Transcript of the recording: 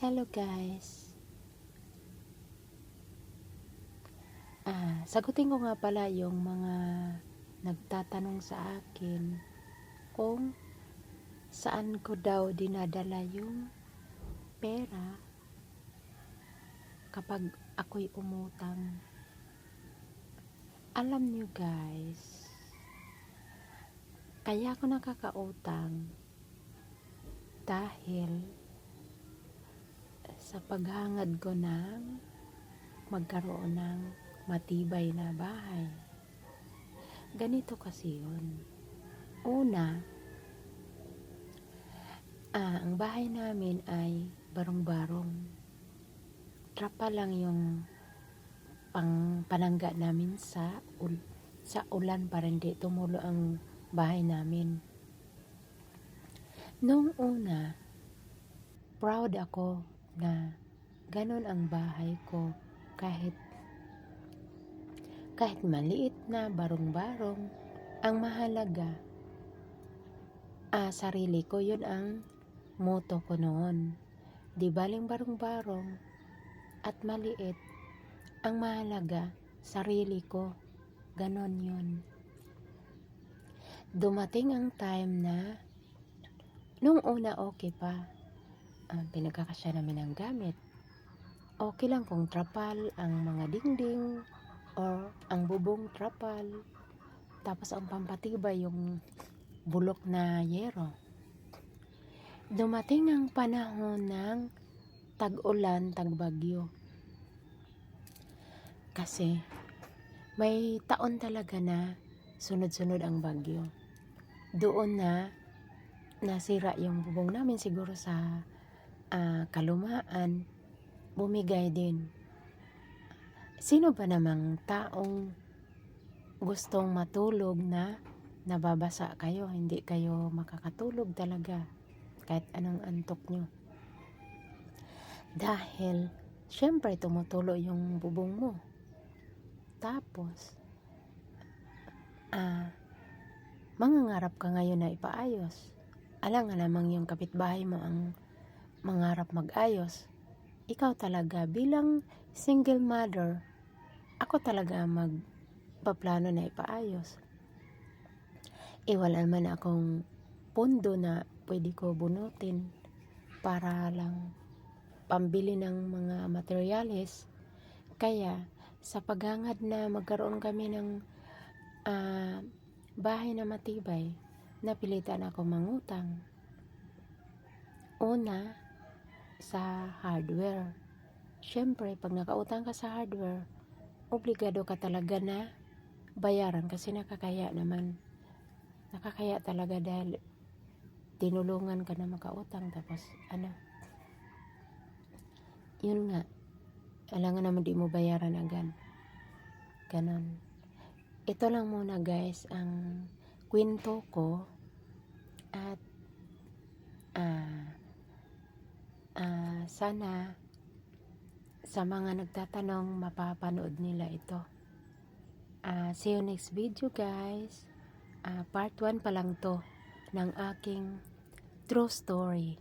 Hello guys. Sagutin ko nga pala yung mga nagtatanong sa akin kung saan ko daw dinadala yung pera kapag ako'y umutang. Alam nyo guys, kaya ako nakakautang dahil sa paghangad ko ng magkaroon ng matibay na bahay. Ganito kasi yun. Una, ang bahay namin ay barong-barong. Trapa lang yung panangga namin sa ulan para hindi tumulo ang bahay namin. Noong una, proud ako na ganon ang bahay ko kahit maliit na barong-barong. Ang mahalaga, sarili ko, yun ang motto ko noon. Di baling barong-barong at maliit, ang mahalaga, sarili ko. Ganon yun. Dumating ang time na, nung una okay pa, pinagkakasya namin ng gamit. Okay lang kung trapal ang mga dingding or ang bubong trapal. Tapos ang pampatibay yung bulok na yero. Dumating ang panahon ng tag-ulan, tag-bagyo. Kasi may taon talaga na sunod-sunod ang bagyo. Doon na nasira yung bubong namin siguro sa kalumaan, bumigay din. Sino ba namang taong gustong matulog na nababasa kayo, hindi kayo makakatulog talaga kahit anong antok nyo? Dahil syempre tumutulo yung bubong mo. Tapos mangangarap ka ngayon na ipaayos. Alang alamang yung kapitbahay mo ang mangarap mag-ayos. Ikaw talaga bilang single mother, ako talaga magpaplano na ipaayos. Wala naman akong pundo na pwede ko bunutin para lang pambili ng mga materyales. Kaya sa paghangad na magkaroon kami ng bahay na matibay, napilitan ako mangutang. Una, sa hardware. Syempre, pag nakautang ka sa hardware, obligado ka talaga na bayaran kasi nakakaya naman. Nakakaya talaga dahil tinulungan ka na makautang tapos yun nga, alangan naman di mo bayaran agad. Ganon. Ito lang muna guys ang kwento ko at sana sa mga nagtatanong mapapanood nila ito. See you next video guys. Part 1 pa lang to ng aking true story.